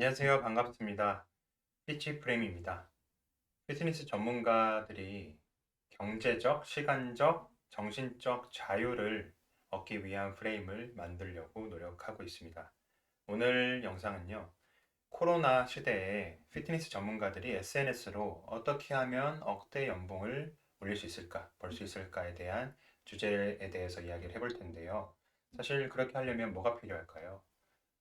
안녕하세요. 반갑습니다. 피치프레임입니다. 피트니스 전문가들이 경제적, 시간적, 정신적 자유를 얻기 위한 프레임을 만들려고 노력하고 있습니다. 오늘 영상은요, 코로나 시대에 피트니스 전문가들이 SNS로 어떻게 하면 억대 연봉을 올릴 수 있을까, 벌 수 있을까에 대한 주제에 대해서 이야기를 해볼 텐데요. 사실 그렇게 하려면 뭐가 필요할까요?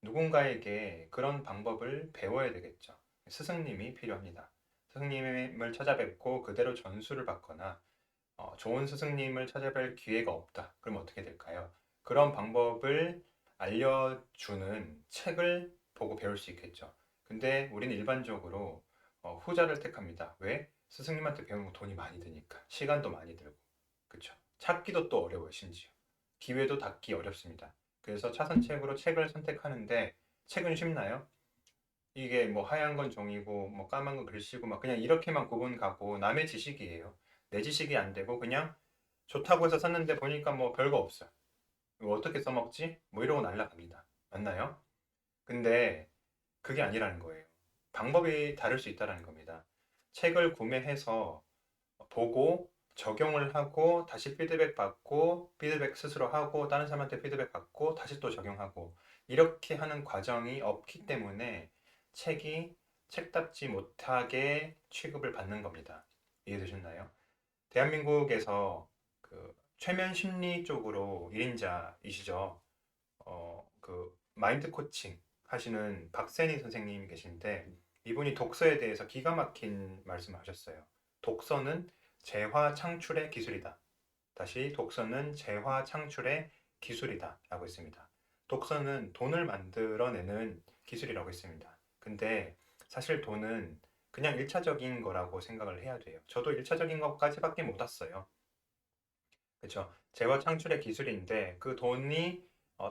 누군가에게 그런 방법을 배워야 되겠죠. 스승님이 필요합니다. 스승님을 찾아뵙고 그대로 전수를 받거나 좋은 스승님을 찾아뵐 기회가 없다. 그럼 어떻게 될까요? 그런 방법을 알려주는 책을 보고 배울 수 있겠죠. 근데 우리는 일반적으로 후자를 택합니다. 왜? 스승님한테 배우는 거 돈이 많이 드니까. 시간도 많이 들고. 그쵸? 찾기도 또 어려워요, 심지어. 기회도 닿기 어렵습니다. 그래서 차선책으로 책을 선택하는데 책은 쉽나요? 이게 뭐 하얀 건 종이고 뭐 까만 건 글씨고 막 그냥 이렇게만 구분 가고 남의 지식이에요. 내 지식이 안 되고 그냥 좋다고 해서 샀는데 보니까 뭐 별거 없어요. 이거 어떻게 써먹지? 뭐 이러고 날라갑니다. 맞나요? 근데 그게 아니라는 거예요. 방법이 다를 수 있다는 겁니다. 책을 구매해서 보고 적용을 하고 다시 피드백 받고 피드백 스스로 하고 다른 사람한테 피드백 받고 다시 또 적용하고 이렇게 하는 과정이 없기 때문에 책이 책답지 못하게 취급을 받는 겁니다. 이해되셨나요? 대한민국에서 그 최면 심리 쪽으로 1인자이시죠. 그 마인드 코칭 하시는 박세니 선생님 계신데 이분이 독서에 대해서 기가 막힌 말씀을 하셨어요. 독서는 재화 창출의 기술이다. 다시 독서는 재화 창출의 기술이다 라고 했습니다. 독서는 돈을 만들어내는 기술이라고 했습니다. 근데 사실 돈은 그냥 1차적인 거라고 생각을 해야 돼요. 저도 1차적인 것까지밖에 못 왔어요. 그렇죠. 재화 창출의 기술인데 그 돈이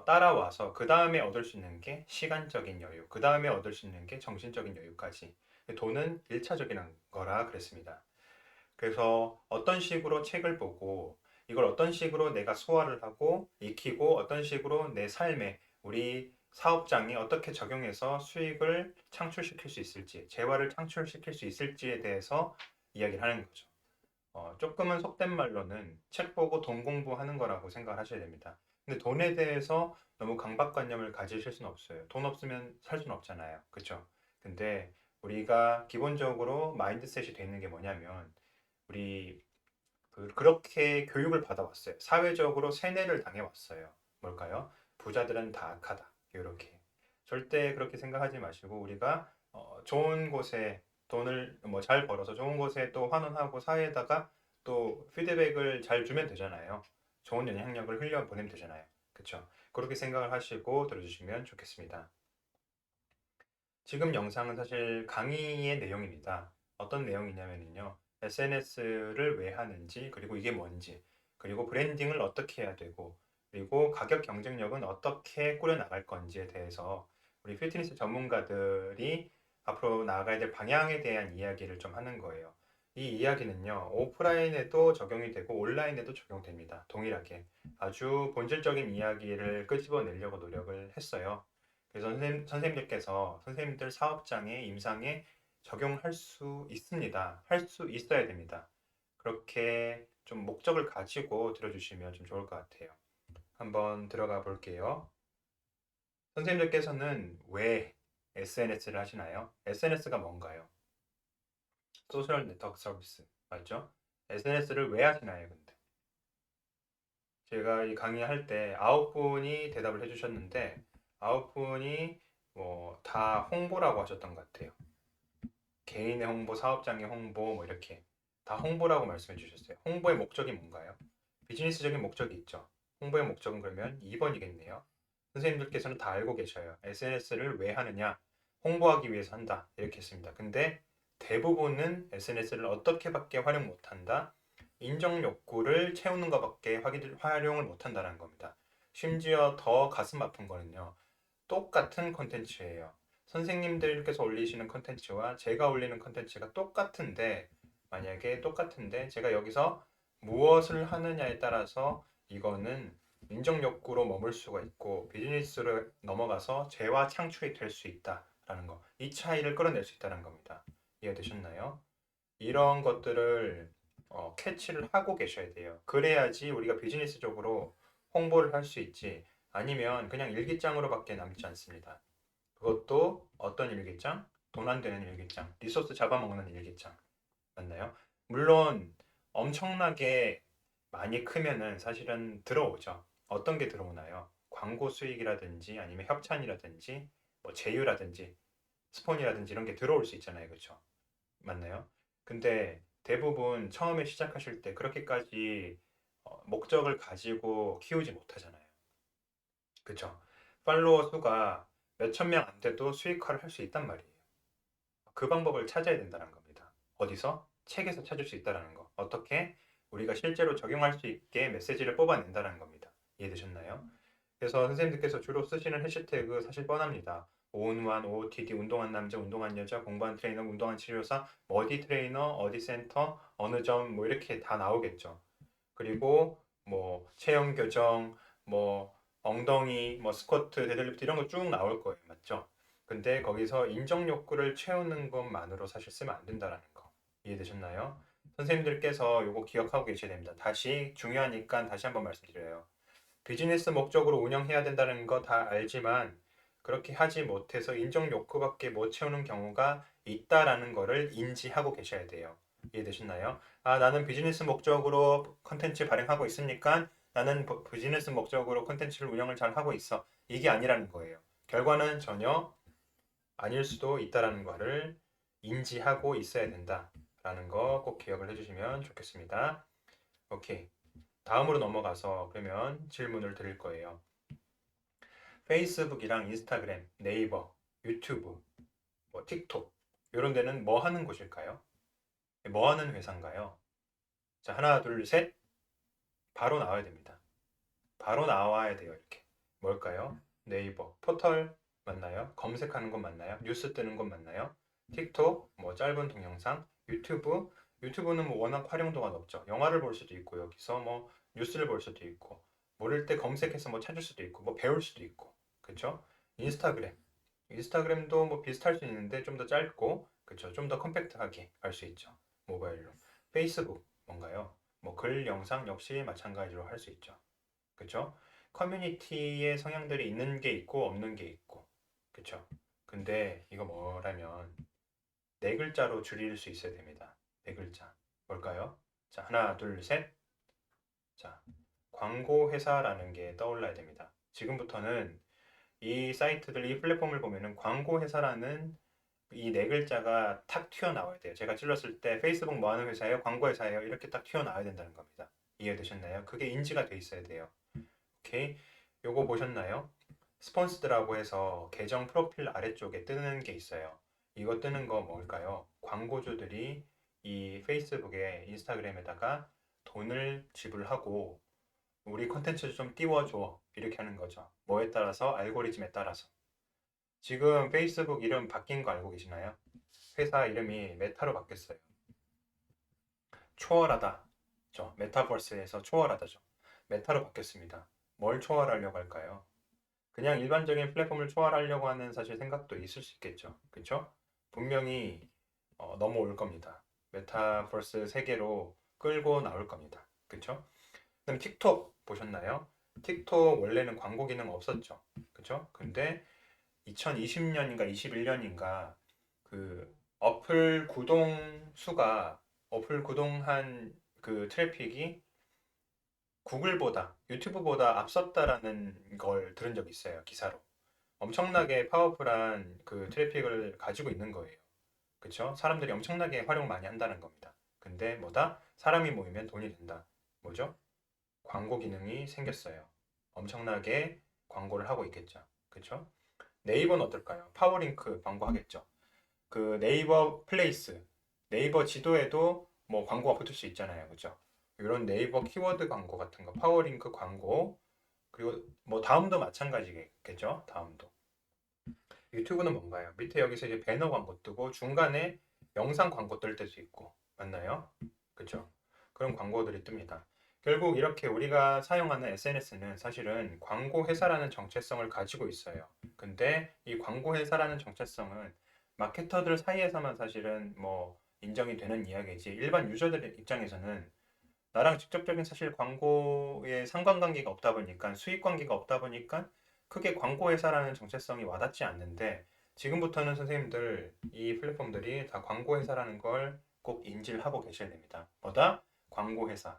따라와서 그 다음에 얻을 수 있는 게 시간적인 여유, 그 다음에 얻을 수 있는 게 정신적인 여유까지. 돈은 1차적인 거라 그랬습니다. 그래서 어떤 식으로 책을 보고 이걸 어떤 식으로 내가 소화를 하고 익히고 어떤 식으로 내 삶에 우리 사업장에 어떻게 적용해서 수익을 창출시킬 수 있을지, 재화를 창출시킬 수 있을지에 대해서 이야기를 하는 거죠. 조금은 속된 말로는 책 보고 돈 공부하는 거라고 생각을 하셔야 됩니다. 근데 돈에 대해서 너무 강박관념을 가지실 수는 없어요. 돈 없으면 살 수는 없잖아요. 그렇죠? 근데 우리가 기본적으로 마인드셋이 돼 있는 게 뭐냐면 우리 그렇게 교육을 받아왔어요. 사회적으로 세뇌를 당해왔어요. 뭘까요? 부자들은 다 악하다. 이렇게. 절대 그렇게 생각하지 마시고 우리가 좋은 곳에 돈을 뭐 잘 벌어서 좋은 곳에 또 환원하고 사회에다가 또 피드백을 잘 주면 되잖아요. 좋은 영향력을 흘려보내면 되잖아요. 그렇죠? 그렇게 생각을 하시고 들어주시면 좋겠습니다. 지금 영상은 사실 강의의 내용입니다. 어떤 내용이냐면요. SNS를 왜 하는지, 그리고 이게 뭔지, 그리고 브랜딩을 어떻게 해야 되고, 그리고 가격 경쟁력은 어떻게 꾸려나갈 건지에 대해서 우리 피트니스 전문가들이 앞으로 나아가야 될 방향에 대한 이야기를 좀 하는 거예요. 이 이야기는요, 오프라인에도 적용이 되고 온라인에도 적용됩니다. 동일하게. 아주 본질적인 이야기를 끄집어내려고 노력을 했어요. 그래서 선생님들께서 선생님들 사업장에 임상에 적용할 수 있습니다. 할 수 있어야 됩니다. 그렇게 좀 목적을 가지고 들어주시면 좀 좋을 것 같아요. 한번 들어가 볼게요. 선생님들께서는 왜 SNS를 하시나요? SNS가 뭔가요? 소셜 네트워크 서비스. 맞죠? SNS를 왜 하시나요, 근데? 제가 이 강의할 때 9분이 대답을 해주셨는데 9분이 뭐 다 홍보라고 하셨던 것 같아요. 개인의 홍보, 사업장의 홍보 뭐 이렇게 다 홍보라고 말씀해 주셨어요. 홍보의 목적이 뭔가요? 비즈니스적인 목적이 있죠. 홍보의 목적은 그러면 2번이겠네요. 선생님들께서는 다 알고 계셔요. SNS를 왜 하느냐? 홍보하기 위해서 한다. 이렇게 했습니다. 근데 대부분은 SNS를 어떻게밖에 활용 못한다? 인정 욕구를 채우는 것밖에 활용을 못한다는 겁니다. 심지어 더 가슴 아픈 거는요. 똑같은 컨텐츠예요. 선생님들께서 올리시는 컨텐츠와 제가 올리는 컨텐츠가 똑같은데 만약에 똑같은데 제가 여기서 무엇을 하느냐에 따라서 이거는 인정 욕구로 머물 수가 있고 비즈니스를 넘어가서 재화 창출이 될 수 있다 된다라는 거. 이 차이를 끌어낼 수 있다는 겁니다. 이해되셨나요? 이런 것들을 캐치를 하고 계셔야 돼요. 그래야지 우리가 비즈니스적으로 홍보를 할 수 있지. 아니면 그냥 일기장으로밖에 남지 않습니다. 그것도 어떤 일기장? 돈 안 되는 일기장, 리소스 잡아먹는 일기장. 맞나요? 물론 엄청나게 많이 크면은 사실은 들어오죠. 어떤 게 들어오나요? 광고 수익이라든지 아니면 협찬이라든지 뭐 제휴라든지 스폰이라든지 이런 게 들어올 수 있잖아요. 그렇죠? 맞나요? 근데 대부분 처음에 시작하실 때 그렇게까지 목적을 가지고 키우지 못하잖아요. 그쵸? 팔로워 수가 몇천 명 안 돼도 수익화를 할 수 있단 말이에요. 그 방법을 찾아야 된다는 겁니다. 어디서? 책에서 찾을 수 있다는 거. 어떻게? 우리가 실제로 적용할 수 있게 메시지를 뽑아낸다는 겁니다. 이해되셨나요? 그래서 선생님들께서 주로 쓰시는 해시태그 사실 뻔합니다. 오운완, OOTD, 운동한 남자, 운동한 여자, 공부한 트레이너, 운동한 치료사, 어디 트레이너, 어디 센터, 어느 점 뭐 이렇게 다 나오겠죠. 그리고 뭐 체형 교정, 뭐 엉덩이, 뭐 스쿼트, 데드리프트 이런 거 쭉 나올 거예요. 맞죠? 근데 거기서 인정 욕구를 채우는 것만으로 사실 쓰면 안 된다라는 거. 이해되셨나요? 선생님들께서 이거 기억하고 계셔야 됩니다. 다시 중요하니까 다시 한번 말씀드려요. 비즈니스 목적으로 운영해야 된다는 거 다 알지만 그렇게 하지 못해서 인정 욕구밖에 못 채우는 경우가 있다라는 거를 인지하고 계셔야 돼요. 이해되셨나요? 아, 나는 비즈니스 목적으로 컨텐츠 발행하고 있으니까 나는 비즈니스 목적으로 컨텐츠를 운영을 잘 하고 있어. 이게 아니라는 거예요. 결과는 전혀 아닐 수도 있다라는 거를 인지하고 있어야 된다라는 거 꼭 기억을 해주시면 좋겠습니다. 오케이. 다음으로 넘어가서 그러면 질문을 드릴 거예요. 페이스북이랑 인스타그램, 네이버, 유튜브, 뭐 틱톡 이런 데는 뭐 하는 곳일까요? 뭐 하는 회사인가요? 자, 하나, 둘, 셋. 바로 나와야 됩니다. 바로 나와야 돼요, 이렇게. 뭘까요? 네이버, 포털 맞나요? 검색하는 건 맞나요? 뉴스 뜨는 건 맞나요? 틱톡, 뭐 짧은 동영상, 유튜브, 유튜브는 뭐 워낙 활용도가 높죠. 영화를 볼 수도 있고, 여기서 뭐 뉴스를 볼 수도 있고, 모를 때 검색해서 뭐 찾을 수도 있고, 뭐 배울 수도 있고, 그쵸? 인스타그램, 인스타그램도 뭐 비슷할 수 있는데 좀 더 짧고, 그쵸? 좀 더 컴팩트하게 할 수 있죠. 모바일로. 페이스북, 뭔가요? 뭐 글, 영상 역시 마찬가지로 할 수 있죠. 그쵸? 커뮤니티의 성향들이 있는 게 있고 없는 게 있고 그쵸? 근데 이거 뭐라면 네 글자로 줄일 수 있어야 됩니다. 네 글자 뭘까요? 자, 하나 둘 셋. 자, 광고 회사라는 게 떠올라야 됩니다. 지금부터는 이 사이트들, 이 플랫폼을 보면은 광고 회사라는 이 네 글자가 탁 튀어나와야 돼요. 제가 찔렀을 때 페이스북 뭐 하는 회사예요? 광고 회사예요? 이렇게 딱 튀어나와야 된다는 겁니다. 이해되셨나요? 그게 인지가 돼 있어야 돼요. 오케이. 요거 보셨나요? 스폰스드라고 해서 계정 프로필 아래쪽에 뜨는 게 있어요. 이거 뜨는 거 뭘까요? 광고주들이 이 페이스북에 인스타그램에다가 돈을 지불하고 우리 컨텐츠 좀 띄워줘 이렇게 하는 거죠. 뭐에 따라서? 알고리즘에 따라서. 지금 페이스북 이름 바뀐 거 알고 계시나요? 회사 이름이 메타로 바뀌었어요. 초월하다. 메타버스에서 초월하다죠. 메타로 바뀌었습니다. 뭘 초월하려고 할까요? 그냥 일반적인 플랫폼을 초월하려고 하는 사실 생각도 있을 수 있겠죠. 그렇죠? 분명히 넘어올 겁니다. 메타버스 세계로 끌고 나올 겁니다. 그렇죠? 그럼 틱톡 보셨나요? 틱톡 원래는 광고 기능 없었죠. 그렇죠? 근데 2020년인가 21년인가 그 어플 구동 수가 어플 구동한 그 트래픽이 구글보다 유튜브보다 앞섰다라는 걸 들은 적이 있어요. 기사로. 엄청나게 파워풀한 그 트래픽을 가지고 있는 거예요. 그쵸? 사람들이 엄청나게 활용 많이 한다는 겁니다. 근데 뭐다? 사람이 모이면 돈이 된다. 뭐죠? 광고 기능이 생겼어요. 엄청나게 광고를 하고 있겠죠. 그쵸? 네이버는 어떨까요? 파워링크 광고 하겠죠. 그 네이버 플레이스, 네이버 지도에도 뭐 광고가 붙을 수 있잖아요. 그죠? 이런 네이버 키워드 광고 같은 거, 파워링크 광고, 그리고 뭐 다음도 마찬가지겠죠? 다음도. 유튜브는 뭔가요? 밑에 여기서 이제 배너 광고 뜨고 중간에 영상 광고 뜰 때도 있고 맞나요? 그쵸? 그런 광고들이 뜹니다. 결국 이렇게 우리가 사용하는 SNS는 사실은 광고 회사라는 정체성을 가지고 있어요. 근데 이 광고 회사라는 정체성은 마케터들 사이에서만 사실은 뭐 인정이 되는 이야기지 일반 유저들 입장에서는 나랑 직접적인 사실 광고에 상관관계가 없다 보니까 수익 관계가 없다 보니까 크게 광고 회사라는 정체성이 와닿지 않는데 지금부터는 선생님들 이 플랫폼들이 다 광고 회사라는 걸 꼭 인지를 하고 계셔야 됩니다. 뭐다? 광고 회사.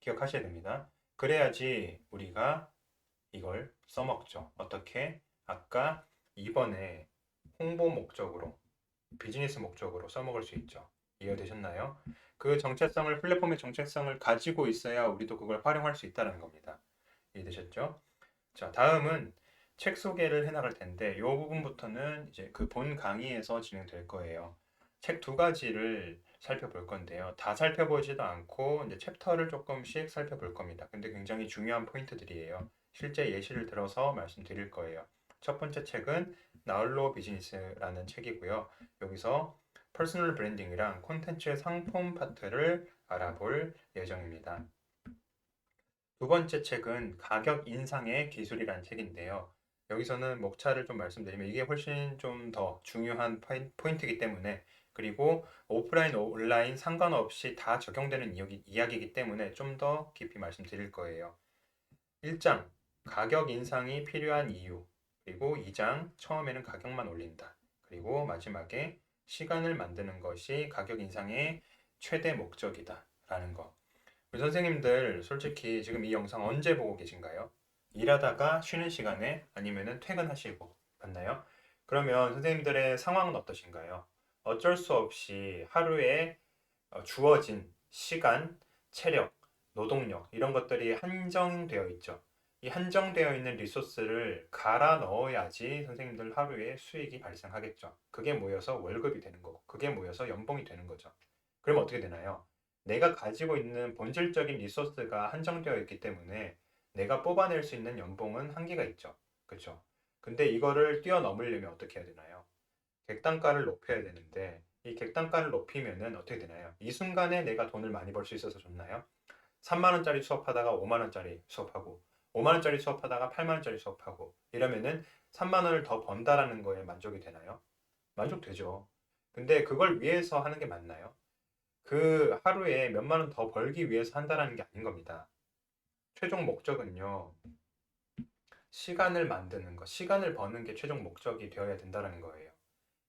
기억하셔야 됩니다. 그래야지 우리가 이걸 써먹죠. 어떻게? 아까 2번에 홍보 목적으로, 비즈니스 목적으로 써먹을 수 있죠. 이해되셨나요? 그 정체성을, 플랫폼의 정체성을 가지고 있어야 우리도 그걸 활용할 수 있다는 겁니다. 이해되셨죠? 자, 다음은 책 소개를 해 나갈 텐데, 이 부분부터는 이제 그 본 강의에서 진행될 거예요. 책 두 가지를 살펴볼 건데요. 다 살펴보지도 않고 이제 챕터를 조금씩 살펴볼 겁니다. 근데 굉장히 중요한 포인트들이에요. 실제 예시를 들어서 말씀드릴 거예요. 첫 번째 책은 나홀로 비즈니스라는 책이고요. 여기서 퍼스널 브랜딩이랑 콘텐츠의 상품 파트를 알아볼 예정입니다. 두 번째 책은 가격 인상의 기술이라는 책인데요. 여기서는 목차를 좀 말씀드리면 이게 훨씬 좀 더 중요한 포인트이기 때문에 그리고 오프라인, 온라인 상관없이 다 적용되는 이야기이기 때문에 좀 더 깊이 말씀드릴 거예요. 1장 가격 인상이 필요한 이유 그리고 2장 처음에는 가격만 올린다. 그리고 마지막에 시간을 만드는 것이 가격 인상의 최대 목적이다 라는 거. 우리 선생님들 솔직히 지금 이 영상 언제 보고 계신가요? 일하다가 쉬는 시간에 아니면은 퇴근하시고 봤나요? 그러면 선생님들의 상황은 어떠신가요? 어쩔 수 없이 하루에 주어진 시간, 체력, 노동력 이런 것들이 한정되어 있죠. 이 한정되어 있는 리소스를 갈아 넣어야지 선생님들 하루에 수익이 발생하겠죠. 그게 모여서 월급이 되는 거고, 그게 모여서 연봉이 되는 거죠. 그럼 어떻게 되나요? 내가 가지고 있는 본질적인 리소스가 한정되어 있기 때문에 내가 뽑아낼 수 있는 연봉은 한계가 있죠. 그렇죠? 근데 이거를 뛰어넘으려면 어떻게 해야 되나요? 객단가를 높여야 되는데 이 객단가를 높이면은 어떻게 되나요? 이 순간에 내가 돈을 많이 벌 수 있어서 좋나요? 3만 원짜리 수업하다가 5만 원짜리 수업하고 5만 원짜리 수업하다가 8만 원짜리 수업하고 이러면은 3만 원을 더 번다라는 거에 만족이 되나요? 만족되죠. 근데 그걸 위해서 하는 게 맞나요? 그 하루에 몇만 원 더 벌기 위해서 한다라는 게 아닌 겁니다. 최종 목적은요. 시간을 만드는 것, 시간을 버는 게 최종 목적이 되어야 된다는 거예요.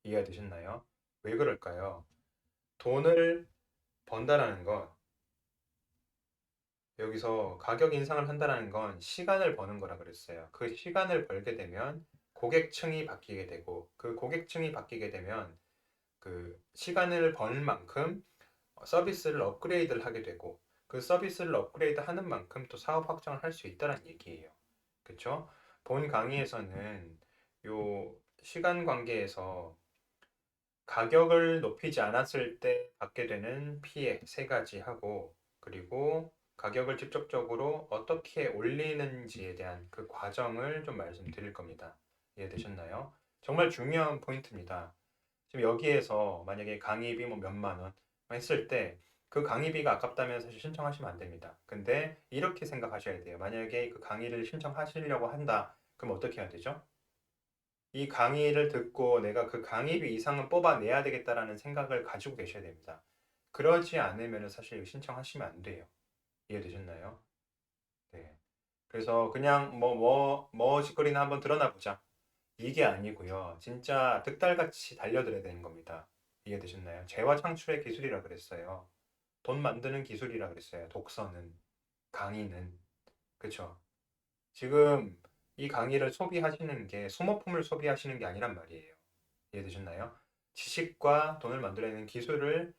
이해되셨나요? 왜 그럴까요? 돈을 번다라는 건 여기서 가격 인상을 한다는 건 시간을 버는 거라 그랬어요. 그 시간을 벌게 되면 고객층이 바뀌게 되고 그 고객층이 바뀌게 되면 그 시간을 벌 만큼 서비스를 업그레이드를 하게 되고 그 서비스를 업그레이드 하는 만큼 또 사업 확장을 할 수 있다는 얘기예요. 그렇죠? 본 강의에서는 요 시간 관계에서 가격을 높이지 않았을 때 받게 되는 피해 세 가지 하고 그리고 가격을 직접적으로 어떻게 올리는지에 대한 그 과정을 좀 말씀드릴 겁니다. 이해되셨나요? 정말 중요한 포인트입니다. 지금 여기에서 만약에 강의비 뭐 몇만 원 했을 때 그 강의비가 아깝다면 사실 신청하시면 안 됩니다. 근데 이렇게 생각하셔야 돼요. 만약에 그 강의를 신청하시려고 한다. 그럼 어떻게 해야 되죠? 이 강의를 듣고 내가 그 강의비 이상은 뽑아내야 되겠다라는 생각을 가지고 계셔야 됩니다. 그러지 않으면 사실 신청하시면 안 돼요. 이해되셨나요? 네. 그래서 그냥 머짓거리나 한번 드러나 보자. 이게 아니고요. 진짜 득달같이 달려들어야 되는 겁니다. 이해되셨나요? 재화 창출의 기술이라 그랬어요. 돈 만드는 기술이라 그랬어요. 독서는, 강의는. 그쵸? 지금 이 강의를 소비하시는 게 소모품을 소비하시는 게 아니란 말이에요. 이해되셨나요? 지식과 돈을 만들어내는 기술을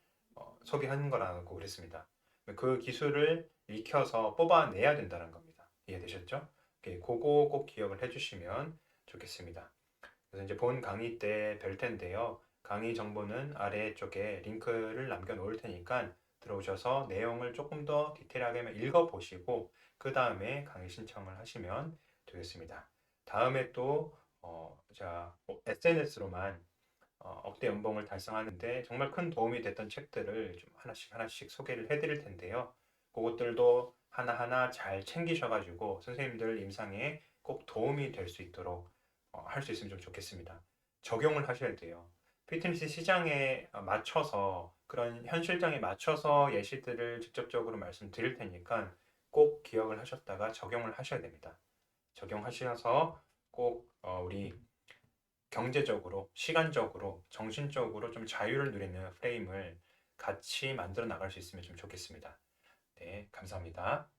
소비하는 거라고 그랬습니다. 그 기술을 익혀서 뽑아내야 된다는 겁니다. 이해되셨죠? 그거 꼭 기억을 해주시면 좋겠습니다. 그래서 이제 본 강의 때 뵐 텐데요. 강의 정보는 아래쪽에 링크를 남겨 놓을 테니까 들어오셔서 내용을 조금 더 디테일하게 읽어보시고 그 다음에 강의 신청을 하시면 되겠습니다. 다음에 또 SNS로만 억대 연봉을 달성하는데 정말 큰 도움이 됐던 책들을 좀 하나씩 소개를 해드릴 텐데요. 그것들도 하나하나 잘 챙기셔가지고 선생님들 임상에 꼭 도움이 될 수 있도록 할 수 있으면 좀 좋겠습니다. 적용을 하셔야 돼요. 피트니스 시장에 맞춰서 그런 현 실정에 맞춰서 예시들을 직접적으로 말씀드릴 테니까 꼭 기억을 하셨다가 적용을 하셔야 됩니다. 적용하셔서 꼭 우리 경제적으로, 시간적으로, 정신적으로 좀 자유를 누리는 프레임을 같이 만들어 나갈 수 있으면 좀 좋겠습니다. 네, 감사합니다.